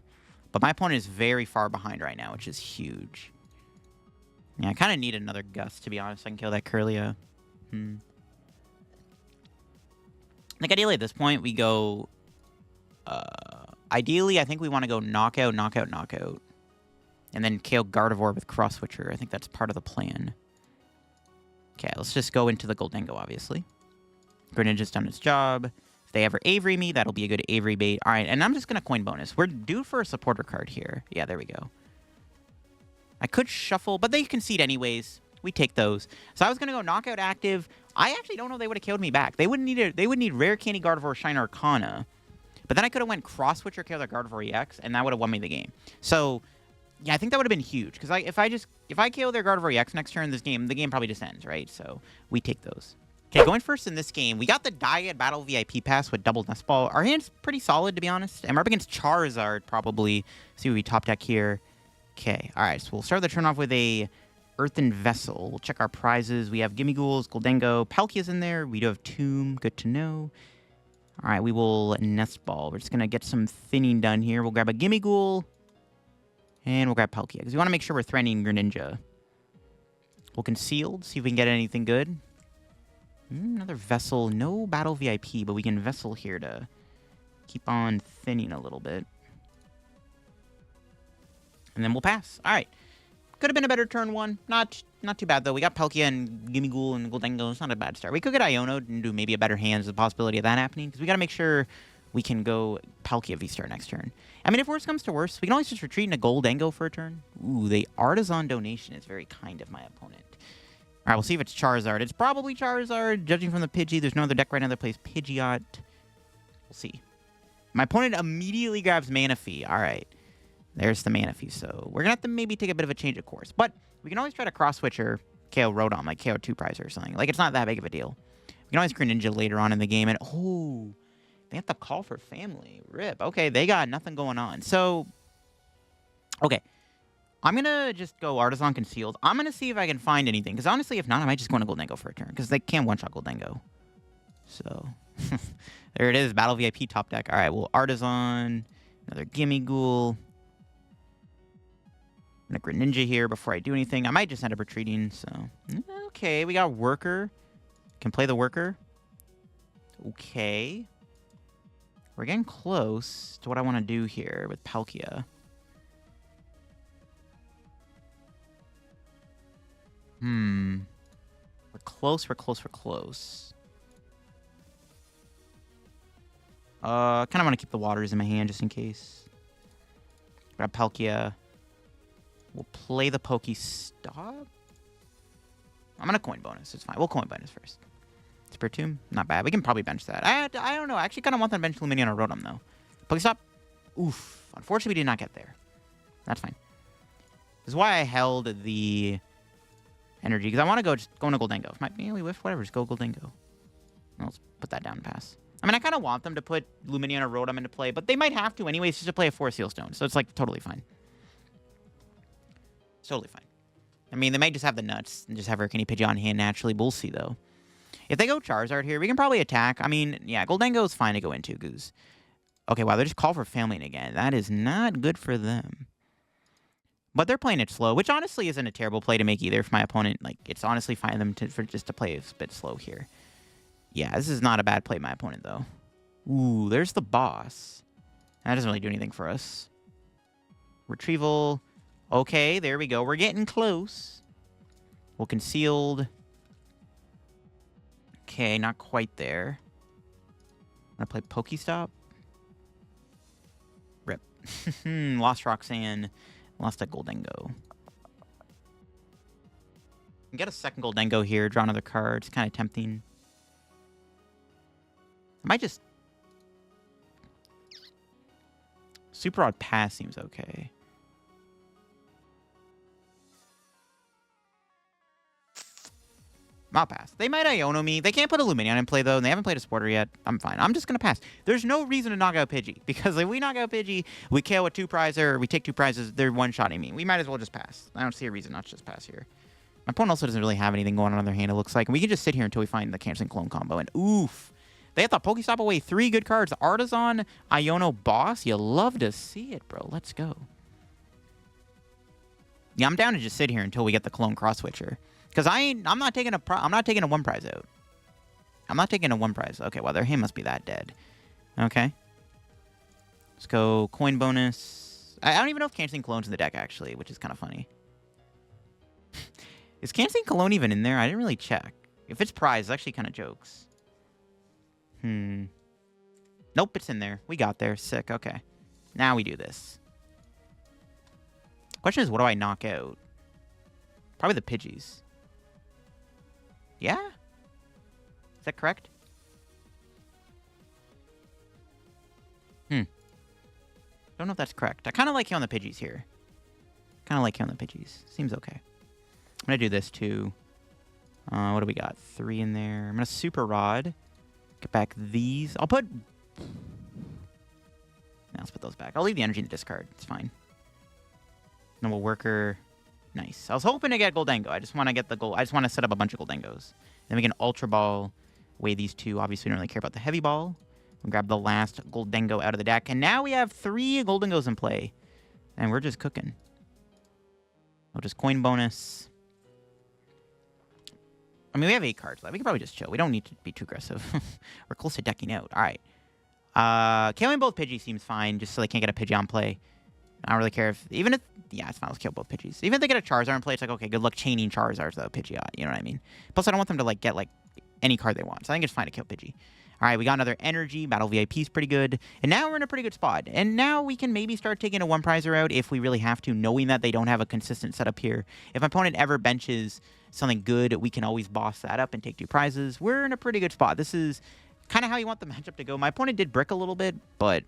But my opponent is very far behind right now, which is huge. Yeah, I kind of need another Gust, to be honest. I can kill that Kirlia. I think ideally at this point, we go... ideally, I think we want to go Knockout, Knockout, Knockout. And then KO Gardevoir with Cross Switcher. I think that's part of the plan. Okay, let's just go into the Gholdengo, obviously. Greninja's done its job. If they ever Avery me, that'll be a good Avery bait. All right, and I'm just going to coin bonus. We're due for a supporter card here. Yeah, there we go. I could shuffle, but they concede anyways. We take those. So I was going to go Knockout active. I actually don't know if they would have killed me back. They would need Rare Candy, Gardevoir, Shine Arcana. But then I could have went Cross Switcher, kill their Gardevoir EX, and that would have won me the game. So... yeah, I think that would have been huge, because if I KO their Gardevoir EX next turn, the game probably just ends, right? So we take those. Okay, going first in this game, we got the Diet Battle VIP Pass with double Nest Ball. Our hand's pretty solid, to be honest. And we're up against Charizard, probably. See what we top deck here. Okay, all right, so we'll start the turn off with a Earthen Vessel. We'll check our prizes. We have Gimmighouls, Gholdengo, Palkia's in there. We do have Tomb, good to know. All right, we will Nest Ball. We're just going to get some thinning done here. We'll grab a Gimmighoul. And we'll grab Palkia, because we want to make sure we're threatening Greninja. We'll Concealed, see if we can get anything good. Another Vessel. No Battle VIP, but we can Vessel here to keep on thinning a little bit. And then we'll pass. All right. Could have been a better turn one. Not too bad, though. We got Palkia and Gimmighoul and Gholdengo. It's not a bad start. We could get Iono'd and do maybe a better hand. There's a possibility of that happening, because we got to make sure... we can go Palkia VSTAR next turn. I mean, if worse comes to worse, we can always just retreat into Gholdengo for a turn. Ooh, the Artisan Donation is very kind of my opponent. All right, we'll see if it's Charizard. It's probably Charizard, judging from the Pidgey. There's no other deck right now that plays Pidgeot. We'll see. My opponent immediately grabs Manaphy. All right, there's the Manaphy. So we're going to have to maybe take a bit of a change of course. But we can always try to Cross Switcher KO Rotom, like KO 2 Prizer or something. Like, it's not that big of a deal. We can always Greninja later on in the game. And, oh... they have to call for family. Rip. Okay, they got nothing going on. So, okay. I'm going to just go Artisan Concealed. I'm going to see if I can find anything. Because honestly, if not, I might just go into Gholdengo for a turn. Because they can't one-shot Gholdengo. So, there it is. Battle VIP top deck. All right, well, Artisan. Another Gimmighoul. And a Greninja here before I do anything. I might just end up retreating, so... Okay, we got Worker. Can play the Worker. Okay. We're getting close to what I want to do here with Palkia. We're close, we're close, we're close. Kind of want to keep the waters in my hand just in case. Grab Palkia. We'll play the PokéStop. I'm going to coin bonus. It's fine. We'll coin bonus first. Spiritomb, not bad. We can probably bench that. I don't know. I actually kind of want them to bench Lumineon or Rotom, though. PokéStop. Oof. Unfortunately, we did not get there. That's fine. This is why I held the energy, because I want to go into Gholdengo. If we whiff, whatever. Just go Gholdengo. Let's put that down and pass. I mean, I kind of want them to put Lumineon or Rotom into play, but they might have to anyways just to play a 4 Seal Stone. So it's like totally fine. It's totally fine. I mean, they might just have the nuts and just have Arcane Pidgey on hand naturally, but we'll see, though. If they go Charizard here, we can probably attack. I mean, yeah, Gholdengo is fine to go into, Goose. Okay, wow, they just call for Family again. That is not good for them. But they're playing it slow, which honestly isn't a terrible play to make either for my opponent. Like, it's honestly fine them for just to play a bit slow here. Yeah, this is not a bad play my opponent, though. Ooh, there's the boss. That doesn't really do anything for us. Retrieval. Okay, there we go. We're getting close. Well, Concealed. Okay, not quite there. I'm going to play PokéStop. Rip. Lost Roxanne. Lost a Gholdengo. Get a second Gholdengo here. Draw another card. It's kind of tempting. I might just... Super Odd Pass seems okay. I'll pass. They might Iono me. They can't put a Lumineon in play, though, and they haven't played a Supporter yet. I'm fine. I'm just going to pass. There's no reason to knock out Pidgey, because if we knock out Pidgey, we KO a 2-prizer, or we take 2 prizes, they're one-shotting me. We might as well just pass. I don't see a reason not to just pass here. My opponent also doesn't really have anything going on their hand, it looks like. And we can just sit here until we find the Canceling Cologne combo, and oof. They have the PokéStop away 3 good cards. Artisan, Iono, Boss. You love to see it, bro. Let's go. Yeah, I'm down to just sit here until we get the Cologne Cross Switcher. Because I'm not taking a 1 prize out. I'm not taking a 1 prize. Okay, well, their hand must be that dead. Okay. Let's go coin bonus. I don't even know if Canceling Cologne's in the deck, actually, which is kind of funny. Is Canceling Cologne even in there? I didn't really check. If it's prize, it's actually kind of jokes. Nope, it's in there. We got there. Sick. Okay. Now we do this. Question is, what do I knock out? Probably the Pidgeys. Yeah? Is that correct? Don't know if that's correct. I kind of like you on the Pidgeys here. Kind of like you on the Pidgeys. Seems okay. I'm going to do this too. What do we got? 3 in there. I'm going to Super Rod. Get back these. I'll put... Now let's put those back. I'll leave the energy in the discard. It's fine. Noble Worker... Nice. I was hoping to get Gholdengo. I just want to get the gold. I just want to set up a bunch of Gholdengos. Then we can Ultra Ball, weigh these 2. Obviously, we don't really care about the Heavy Ball. We'll grab the last Gholdengo out of the deck. And now we have 3 Gholdengos in play. And we're just cooking. We'll just coin bonus. I mean, we have 8 cards left. We can probably just chill. We don't need to be too aggressive. We're close to decking out. All right. Killing both Pidgey seems fine, just so they can't get a Pidgey on play. I don't really care if... Even if... Yeah, it's fine. Let's kill both Pidgeys. Even if they get a Charizard in play, it's like, okay, good luck chaining Charizards, though, Pidgeot. You know what I mean? Plus, I don't want them to, like, get, like, any card they want. So I think it's fine to kill Pidgey. All right, we got another Energy. Battle VIP is pretty good. And now we're in a pretty good spot. And now we can maybe start taking a 1-prizer out if we really have to, knowing that they don't have a consistent setup here. If my opponent ever benches something good, we can always boss that up and take 2 prizes. We're in a pretty good spot. This is kind of how you want the matchup to go. My opponent did brick a little bit, but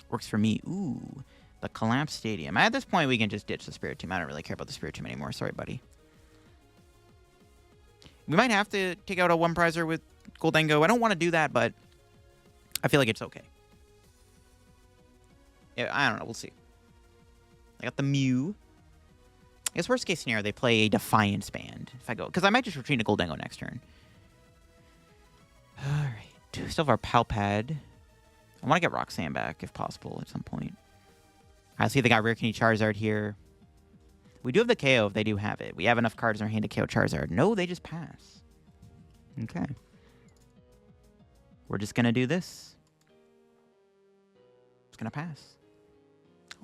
works for me. Ooh. The Collapse Stadium. At this point, we can just ditch the Spiritomb. I don't really care about the Spiritomb anymore. Sorry, buddy. We might have to take out a 1-prizer with Gholdengo. I don't want to do that, but I feel like it's okay. Yeah, I don't know. We'll see. I got the Mew. I guess worst case scenario, they play a Defiance Band. If I go, because I might just retreat to Gholdengo next turn. All right. Still have our Pal Pad. I want to get Roxanne back if possible at some point. I see they got Rare Candy Charizard here. We do have the KO if they do have it. We have enough cards in our hand to KO Charizard. No, they just pass. Okay. We're just going to do this. It's going to pass.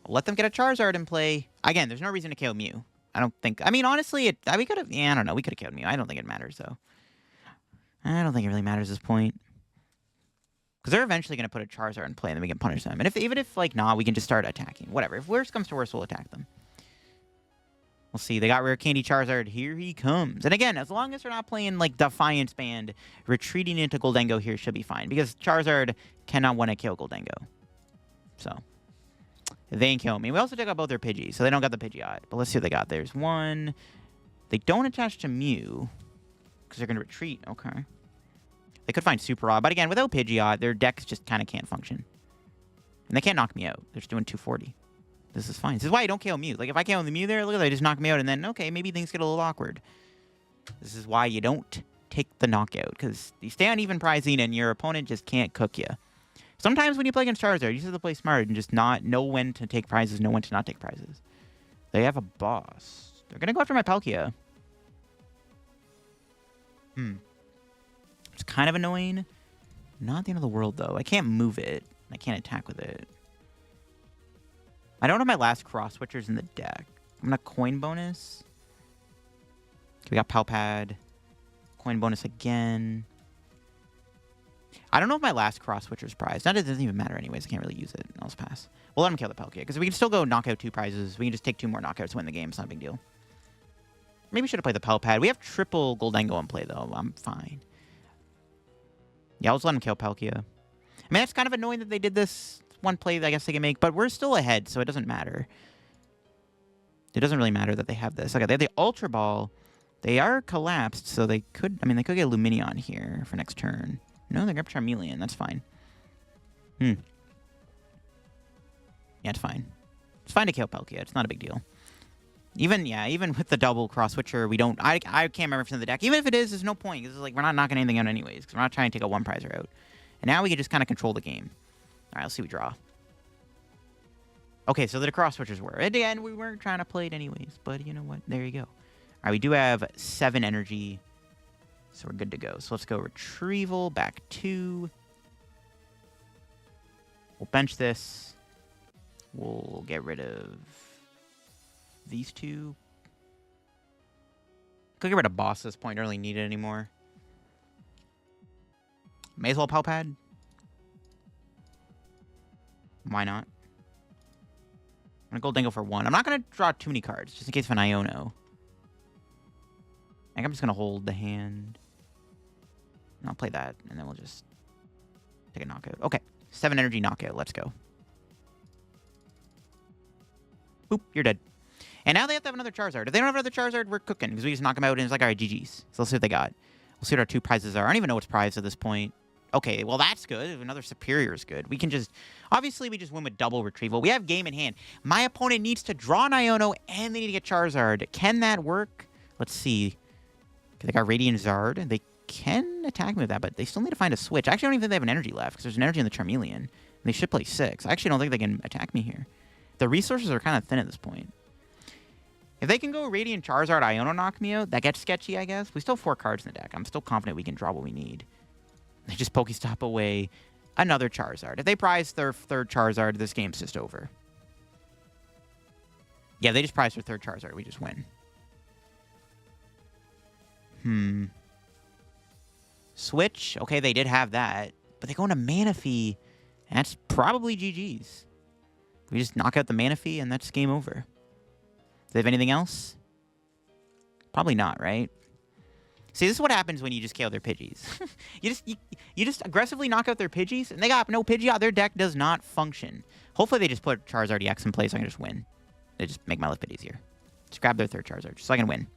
I'll let them get a Charizard in play. Again, there's no reason to KO Mew. I don't think... I mean, honestly, we could have... Yeah, I don't know. We could have KO'd Mew. I don't think it matters, though. I don't think it really matters at this point. Because they're eventually going to put a Charizard in play, and then we can punish them. And even if, like, nah, we can just start attacking. Whatever. If worst comes to worst, we'll attack them. We'll see. They got Rare Candy Charizard. Here he comes. And again, as long as they're not playing, like, Defiance Band, retreating into Gholdengo here should be fine. Because Charizard cannot want to kill Gholdengo. So... they ain't kill me. We also took out both their Pidgeys, so they don't got the Pidgeot. But let's see what they got. There's one. They don't attach to Mew, because they're going to retreat. Okay. They could find Super Rod, but again, without Pidgeot, their decks just kind of can't function. And they can't knock me out. They're just doing 240. This is fine. This is why I don't KO Mew. Like, if I KO the Mew there, look at that, they just knock me out, and then, okay, maybe things get a little awkward. This is why you don't take the knockout, because you stay on even pricing, and your opponent just can't cook you. Sometimes when you play against Charizard, you just have to play smart and just not know when to take prizes, know when to not take prizes. They have a boss. They're going to go after my Palkia. It's kind of annoying. Not the end of the world, though. I can't move it. I can't attack with it. I don't have my last Cross Switchers in the deck. I'm going to coin bonus. Okay, we got Pal Pad. Coin bonus again. I don't know if my last Cross Switcher's prize. That doesn't even matter anyways. I can't really use it. I'll just pass. We'll let him kill the Palkia, because we can still go knock out 2 prizes. We can just take 2 more knockouts to win the game. It's not a big deal. Maybe we should have played the Pal Pad. We have triple Gholdengo in play, though. I'm fine. Yeah, I'll just let him kill Palkia. I mean, it's kind of annoying that they did this one play that I guess they can make, but we're still ahead, so it doesn't matter. It doesn't really matter that they have this. Okay, they have the Ultra Ball. They are collapsed, so they could... I mean, they could get Lumineon here for next turn. No, they're going to Charmeleon. That's fine. Yeah, it's fine. It's fine to kill Palkia. It's not a big deal. Even with the double Cross Switcher, we don't... I can't remember if it's in the deck. Even if it is, there's no point. Because like, we're not knocking anything out anyways. Because we're not trying to take a 1-prizer out. And now we can just kind of control the game. All right, let's see what we draw. Okay, so the Cross Switchers were. At the end, we weren't trying to play it anyways. But you know what? There you go. All right, we do have 7 energy. So we're good to go. So let's go Retrieval, back 2. We'll bench this. We'll get rid of these 2. Could get rid of Boss at this point. Don't really need it anymore. May as well Pal Pad. Why not? I'm going to Gholdengo for 1. I'm not going to draw too many cards, just in case of an Iono. I think I'm just going to hold the hand. And I'll play that, and then we'll just take a knockout. Okay, 7 energy knockout. Let's go. Boop, you're dead. And now they have to have another Charizard. If they don't have another Charizard, we're cooking, because we just knock them out, and it's like, all right, GG's. So let's see what they got. We'll see what our 2 prizes are. I don't even know what's prized at this point. Okay, well, that's good. Another Superior is good. We can just... Obviously, we just win with double Retrieval. We have game in hand. My opponent needs to draw an Iono, and they need to get Charizard. Can that work? Let's see. Okay, they got Radiant Zard. They can attack me with that, but they still need to find a switch. Actually, I don't even think they have an energy left, because there's an energy in the Charmeleon. They should play 6. I actually don't think they can attack me here. The resources are kind of thin at this point. If they can go Radiant Charizard, Iono knock me out, that gets sketchy, I guess. We still have 4 cards in the deck. I'm still confident we can draw what we need. They just PokéStop away another Charizard. If they prize their 3rd Charizard, this game's just over. Yeah, they just prize their 3rd Charizard. We just win. Switch. Okay, they did have that. But they go into Manaphy. That's probably GG's. We just knock out the Manaphy, and that's game over. Do they have anything else? Probably not, right? See, this is what happens when you just KO their Pidgeys. you just aggressively knock out their Pidgeys, and they got no Pidgeot. Their deck does not function. Hopefully they just put Charizard EX in place so I can just win. They just make my life a bit easier. Just grab their 3rd Charizard just so I can win.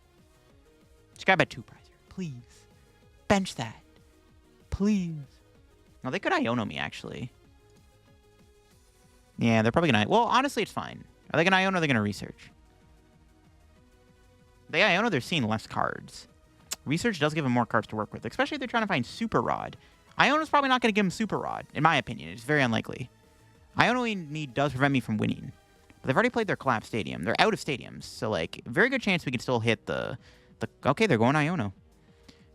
Just grab a 2-prizer. Please. Bench that. Please. No, they could Iono me, actually. Yeah, they're probably going to... Well, honestly, it's fine. Are they going to Iono or are they going to research? the Iono, they're seeing less cards. Research does give them more cards to work with, especially if they're trying to find Super Rod. Iono's probably not going to give them Super Rod, in my opinion. It's very unlikely. Iono need does prevent me from winning. But they've already played their Collapse Stadium. They're out of stadiums, so, like, very good chance we can still hit the... Okay, they're going Iono.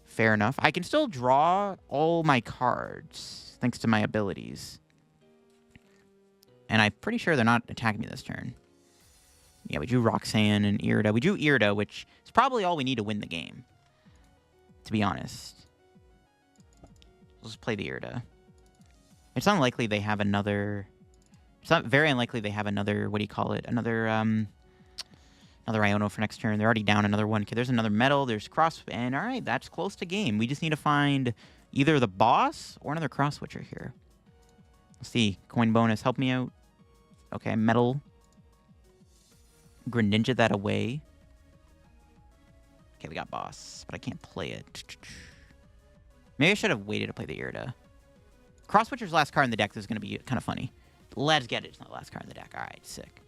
Fair enough. I can still draw all my cards, thanks to my abilities. And I'm pretty sure they're not attacking me this turn. Yeah, we drew Roxanne and Irida. We drew Irida, which is probably all we need to win the game, to be honest. Let's just play the Irida. It's unlikely they have another... It's not very unlikely they have another... What do you call it? Another Iono for next turn. They're already down another one. Okay, there's another metal. There's Cross... And, all right, that's close to game. We just need to find either the boss or another Cross Switcher here. Let's see. Coin bonus. Help me out. Okay, metal. Greninja that away. Okay, we got boss, but I can't play it. Maybe I should have waited to play the Irida. Cross Switcher's last card in the deck is going to be kind of funny. Let's get it. It's not the last card in the deck. All right, sick.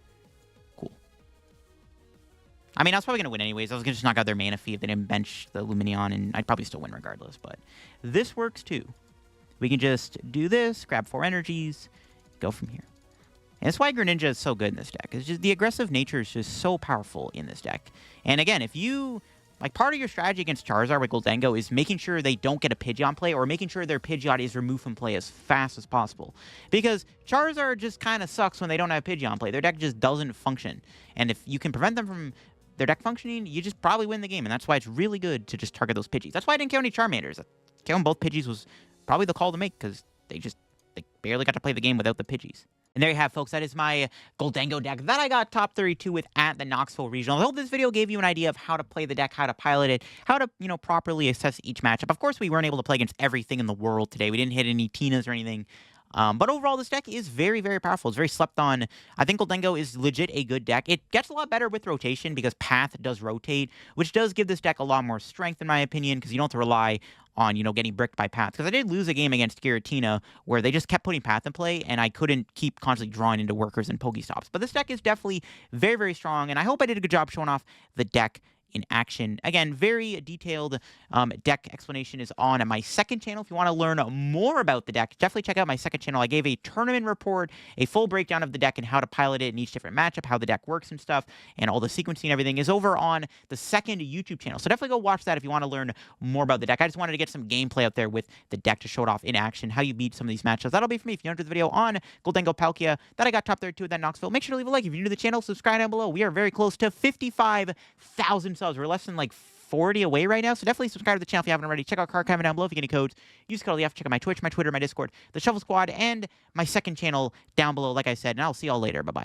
Cool. I mean, I was probably going to win anyways. I was going to just knock out their Manaphy if they didn't bench the Lumineon, and I'd probably still win regardless. But this works too. We can just do this, grab 4 energies, go from here. And that's why Greninja is so good in this deck. It's just the aggressive nature is just so powerful in this deck. And again, if you... Like, part of your strategy against Charizard with Gholdengo is making sure they don't get a Pidgeot play or making sure their Pidgeot is removed from play as fast as possible. Because Charizard just kind of sucks when they don't have Pidgeot play. Their deck just doesn't function. And if you can prevent them from their deck functioning, you just probably win the game. And that's why it's really good to just target those Pidgeys. That's why I didn't count any Charmanders. Counting both Pidgeys was probably the call to make because they barely got to play the game without the Pidgeys. And there you have, folks. That is my Gholdengo deck that I got top 32 with at the Knoxville Regional. I hope this video gave you an idea of how to play the deck, how to pilot it, how to, properly assess each matchup. Of course, we weren't able to play against everything in the world today. We didn't hit any Tinas or anything. But overall, this deck is very, very powerful. It's very slept on. I think Gholdengo is legit a good deck. It gets a lot better with rotation because Path does rotate, which does give this deck a lot more strength, in my opinion, because you don't have to rely on, getting bricked by Path. Because I did lose a game against Giratina where they just kept putting Path in play, and I couldn't keep constantly drawing into workers and Pokestops. But this deck is definitely very, very strong, and I hope I did a good job showing off the deck in action. Again, very detailed deck explanation is on my second channel. If you want to learn more about the deck, definitely check out my second channel. I gave a tournament report, a full breakdown of the deck and how to pilot it in each different matchup, how the deck works and stuff, and all the sequencing and everything is over on the second YouTube channel. So definitely go watch that if you want to learn more about the deck. I just wanted to get some gameplay out there with the deck to show it off in action, how you beat some of these matchups. That'll be for me. If you enjoyed the video on Gholdengo Palkia that I got top 32 at that Knoxville, make sure to leave a like. If you're new to the channel, subscribe down below. We are very close to 55,000 subs. We're less than like 40 away right now, so definitely subscribe to the channel if you haven't already. Check out card comment down below if you get any codes. Use code LEF. Check out my Twitch, my Twitter, my Discord, the Shuffle Squad, and my second channel down below, like I said, and I'll see y'all later. Bye-bye.